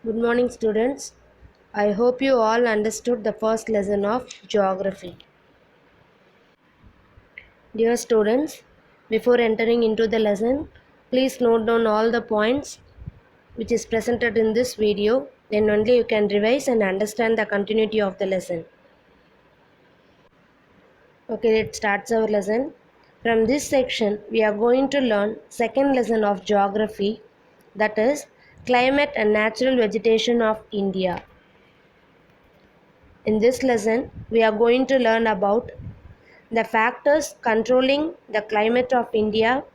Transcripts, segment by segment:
Good morning, students. I hope you all understood the first lesson of geography. Dear students, before entering into the lesson, please note down all the points which is presented in this video. Then only you can revise and understand the continuity of the lesson. Okay, let's start our lesson. From this section, we are going to learn second lesson of geography, that is climate and natural vegetation of India. In this lesson, we are going to learn about the factors controlling the climate of India,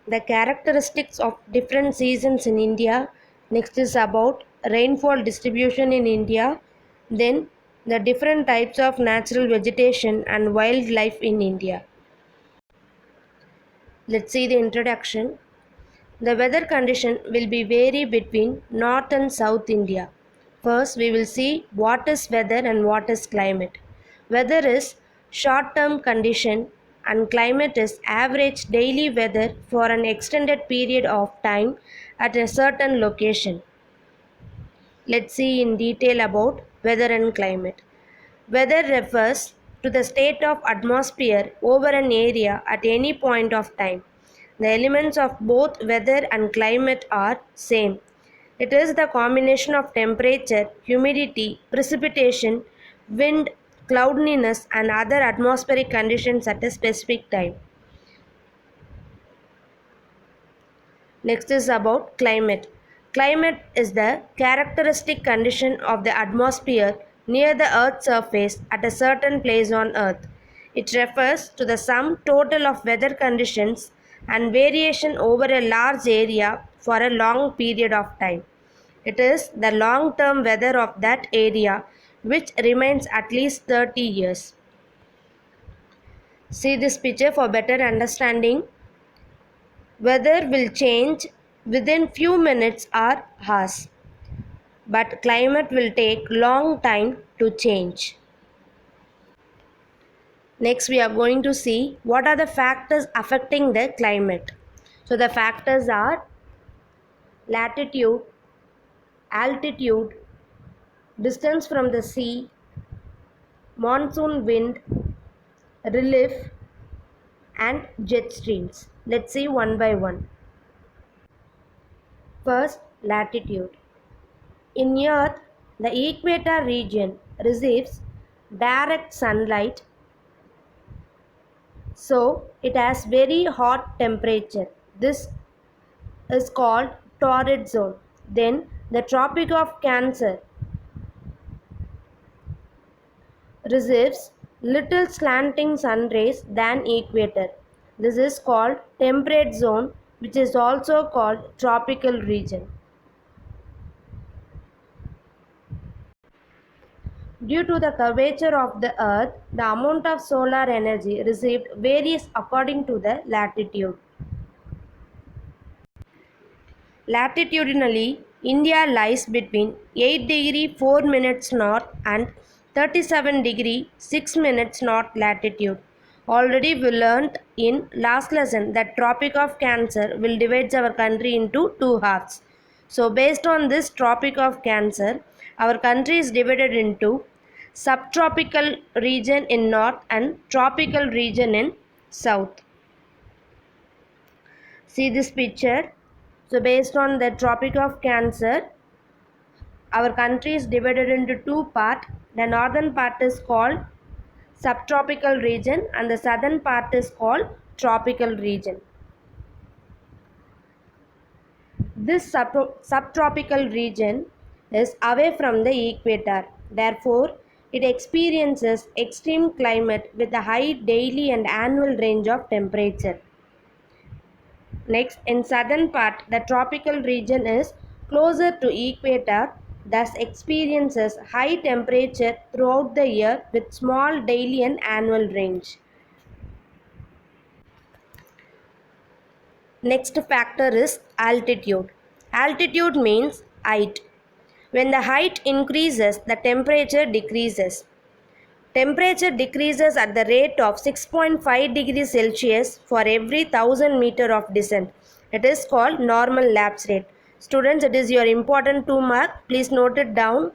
the characteristics of different seasons in India. Next is about rainfall distribution in India, then the different types of natural vegetation and wildlife in India. Let's see the introduction. The weather condition will be vary between North and South India. First, we will see what is weather and what is climate. Weather is short-term condition and climate is average daily weather for an extended period of time at a certain location. Let's see in detail about weather and climate. Weather refers to the state of atmosphere over an area at any point of time. The elements of both weather and climate are same. It is the combination of temperature, humidity, precipitation, wind, cloudiness and other atmospheric conditions at a specific time. Next is about climate. Climate is the characteristic condition of the atmosphere near the Earth's surface at a certain place on Earth. It refers to the sum total of weather conditions and variation over a large area for a long period of time. It is the long term weather of that area which remains at least 30 years. See this picture for better understanding. Weather will change within few minutes or hours, but climate will take long time to change. Next, we are going to see what are the factors affecting the climate. So the factors are latitude, altitude, distance from the sea, monsoon wind, relief, and jet streams. Let's see one by one. First, latitude. In Earth, the equator region receives direct sunlight, so it has very hot temperature. This is called torrid zone. Then the Tropic of Cancer receives little slanting sun rays than equator. This is called temperate zone, which is also called tropical region. Due to the curvature of the earth, the amount of solar energy received varies according to the latitude. Latitudinally, India lies between 8 degree 4 minutes north and 37 degree 6 minutes north latitude. Already we learnt in last lesson that Tropic of Cancer will divide our country into two halves. So based on this Tropic of Cancer, our country is divided into subtropical region in north and tropical region in south. See this picture. So based on the Tropic of Cancer, our country is divided into two parts. The northern part is called subtropical region and the southern part is called tropical region. This subtropical region is away from the equator. Therefore, it experiences extreme climate with a high daily and annual range of temperature. Next, in southern part, the tropical region is closer to equator, thus experiences high temperature throughout the year with small daily and annual range. Next factor is altitude. Altitude means height. When the height increases, the temperature decreases. Temperature decreases at the rate of 6.5 degrees Celsius for every 1000 meter of descent. It is called normal lapse rate. Students, it is your important 2 mark. Please note it down.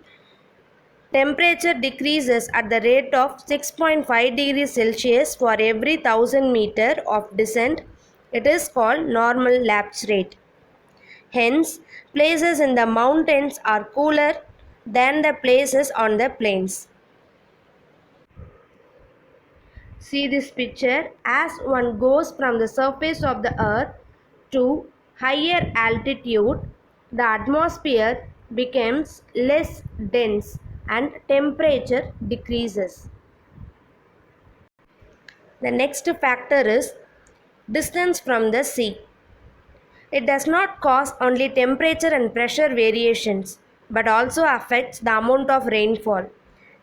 Temperature decreases at the rate of 6.5 degrees Celsius for every 1000 meter of descent. It is called normal lapse rate. Hence, places in the mountains are cooler than the places on the plains. See this picture. As one goes from the surface of the earth to higher altitude, the atmosphere becomes less dense and temperature decreases. The next factor is distance from the sea. It does not cause only temperature and pressure variations, but also affects the amount of rainfall.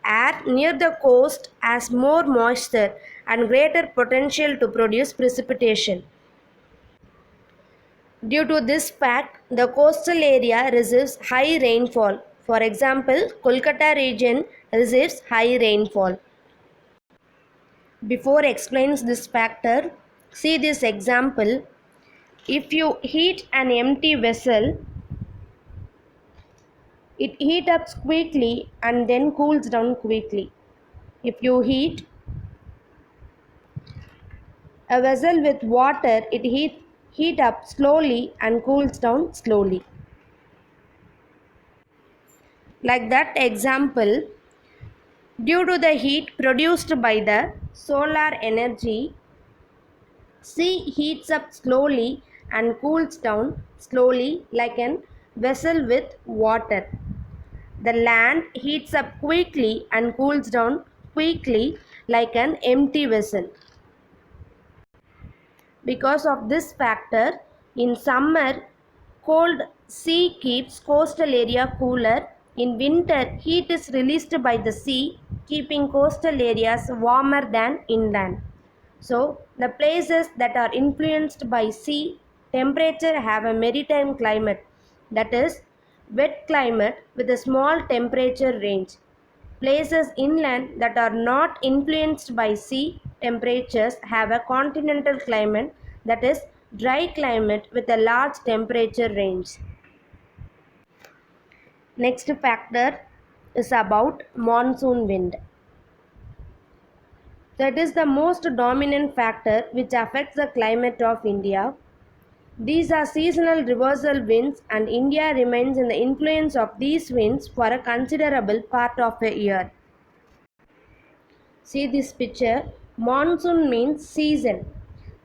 Air near the coast has more moisture and greater potential to produce precipitation. Due to this fact, the coastal area receives high rainfall. For example, Kolkata region receives high rainfall. Before explains this factor, see this example. If you heat an empty vessel, it heats up quickly and then cools down quickly. If you heat a vessel with water, it heat up slowly and cools down slowly. Like that example, due to the heat produced by the solar energy, sea heats up slowly and cools down slowly like a vessel with water. The land heats up quickly and cools down quickly like an empty vessel. Because of this factor, in summer, cold sea keeps coastal area cooler. In winter, heat is released by the sea, keeping coastal areas warmer than inland. So, the places that are influenced by sea temperature have a maritime climate, that is, wet climate with a small temperature range. Places inland that are not influenced by sea temperatures have a continental climate, that is, dry climate with a large temperature range. Next factor is about monsoon wind. That is the most dominant factor which affects the climate of India. These are seasonal reversal winds, and India remains in the influence of these winds for a considerable part of a year. See this picture. Monsoon means season.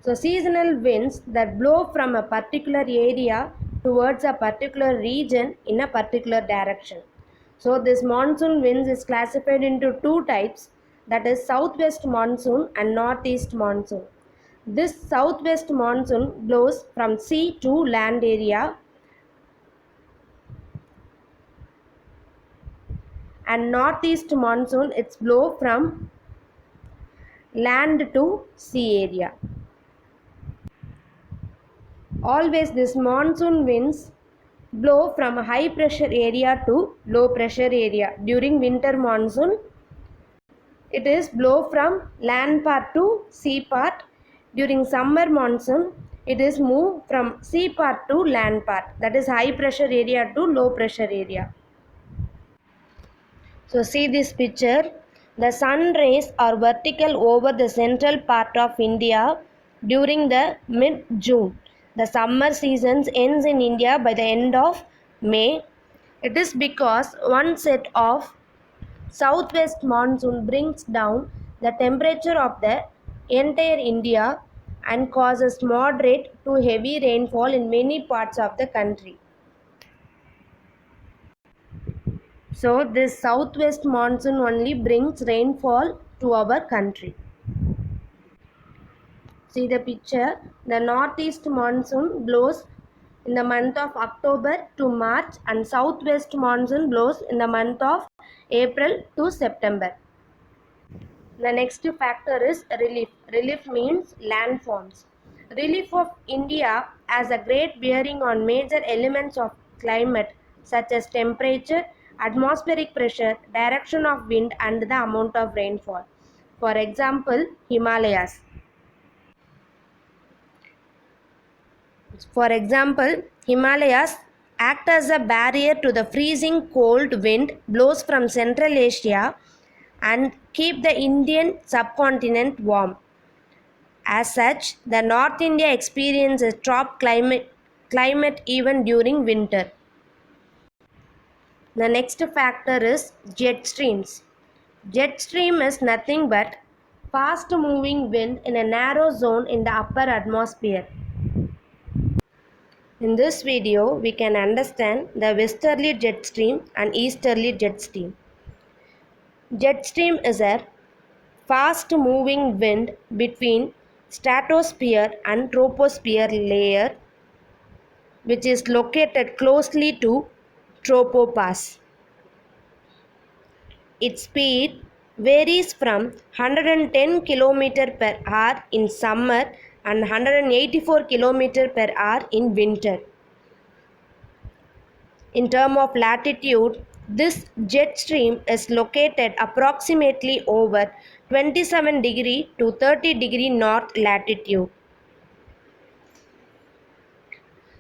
So seasonal winds that blow from a particular area towards a particular region in a particular direction. So this monsoon winds is classified into two types, that is southwest monsoon and northeast monsoon. This southwest monsoon blows from sea to land area, and northeast monsoon it's blow from land to sea area. Always this monsoon winds blow from a high pressure area to low pressure area. During winter monsoon, it is blow from land part to sea part. During summer monsoon, it is move from sea part to land part, that is high pressure area to low pressure area. So see this picture. The sun rays are vertical over the central part of India during the mid-June. The summer season ends in India by the end of May. It is because one set of southwest monsoon brings down the temperature of the entire India and causes moderate to heavy rainfall in many parts of the country. So this southwest monsoon only brings rainfall to our country. See the picture. The northeast monsoon blows in the month of October to March, and southwest monsoon blows in the month of April to September. The next factor is relief. Relief means landforms. Relief of India has a great bearing on major elements of climate such as temperature, atmospheric pressure, direction of wind, and the amount of rainfall. For example, Himalayas. For example, Himalayas act as a barrier to the freezing cold wind blows from Central Asia and keep the Indian subcontinent warm. As such, the North India experiences top climate even during winter. The next factor is jet streams. Jet stream is nothing but fast moving wind in a narrow zone in the upper atmosphere. In this video, we can understand the westerly jet stream and easterly jet stream. Jet stream is a fast moving wind between stratosphere and troposphere layer which is located closely to tropopause. Its speed varies from 110 km per hour in summer and 184 km per hour in winter. In terms of latitude, this jet stream is located approximately over 27 to 30 north latitude.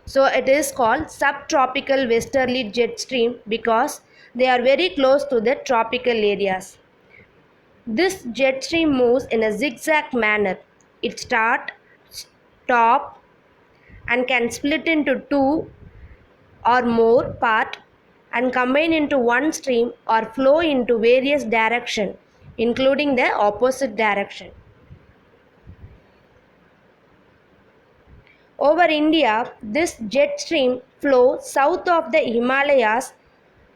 So it is called subtropical westerly jet stream because they are very close to the tropical areas. This jet stream moves in a zigzag manner. It starts, stops, and can split into two or more parts and combine into one stream or flow into various directions, including the opposite direction. Over India, this jet stream flows south of the Himalayas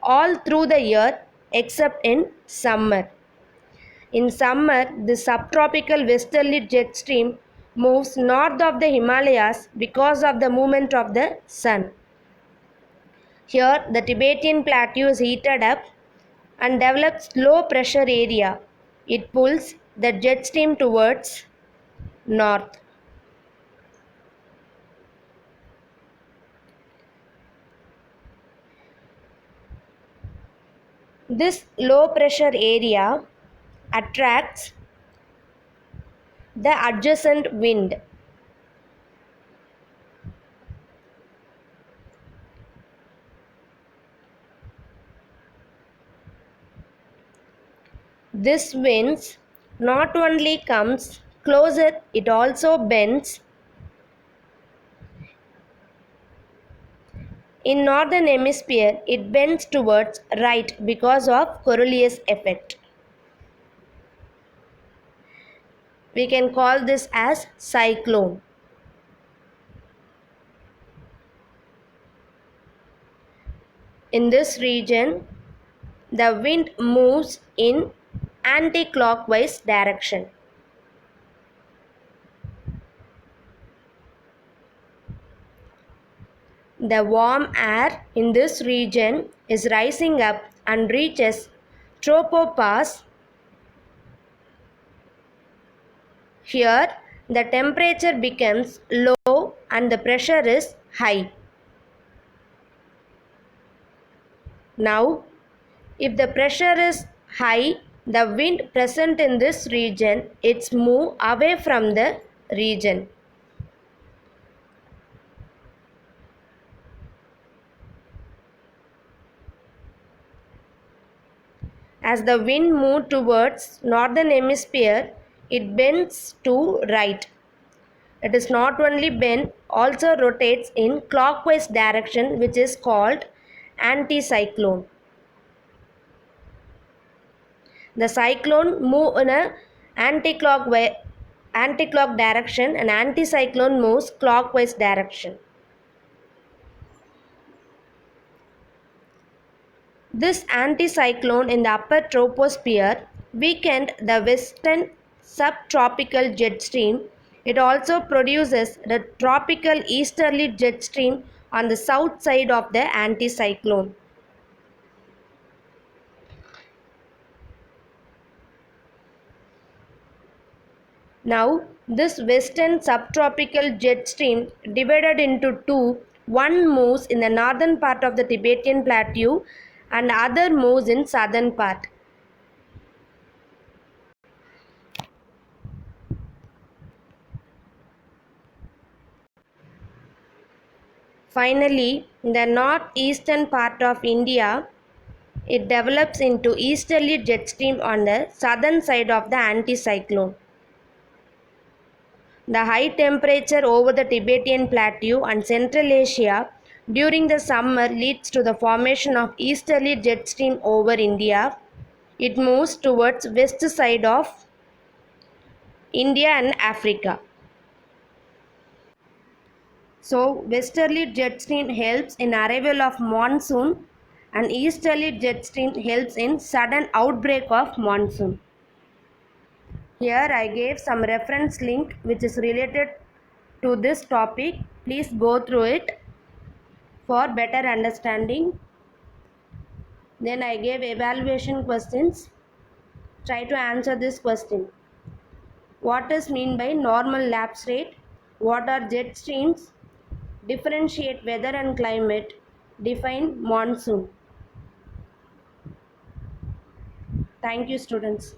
all through the year except in summer. In summer, the subtropical westerly jet stream moves north of the Himalayas because of the movement of the sun. Here, the Tibetan plateau is heated up and develops low pressure area. It pulls the jet stream towards north. This low pressure area attracts the adjacent wind. This wind not only comes closer, it also bends. In northern hemisphere, it bends towards right because of Coriolis effect. We can call this as cyclone. In this region, the wind moves in anti-clockwise direction. The warm air in this region is rising up and reaches tropopause. Here, the temperature becomes low and the pressure is high. Now, if the pressure is high, the wind present in this region, it's move away from the region. As the wind moves towards northern hemisphere, it bends to right. It is not only bend, also rotates in clockwise direction, which is called anticyclone. The cyclone move in a anti-clock direction and anticyclone moves clockwise direction. This anticyclone in the upper troposphere weakened the western subtropical jet stream. It also produces the tropical easterly jet stream on the south side of the anticyclone. Now, this western subtropical jet stream divided into two. One moves in the northern part of the Tibetan plateau and other moves in southern part. Finally, in the northeastern part of India, it develops into easterly jet stream on the southern side of the anticyclone. The high temperature over the Tibetan Plateau and Central Asia during the summer leads to the formation of easterly jet stream over India. It moves towards west side of India and Africa. So, westerly jet stream helps in arrival of monsoon and easterly jet stream helps in sudden outbreak of monsoon. Here I gave some reference link which is related to this topic. Please go through it for better understanding. Then I gave evaluation questions. Try to answer this question. What is mean by normal lapse rate? What are jet streams? Differentiate weather and climate. Define monsoon. Thank you, students.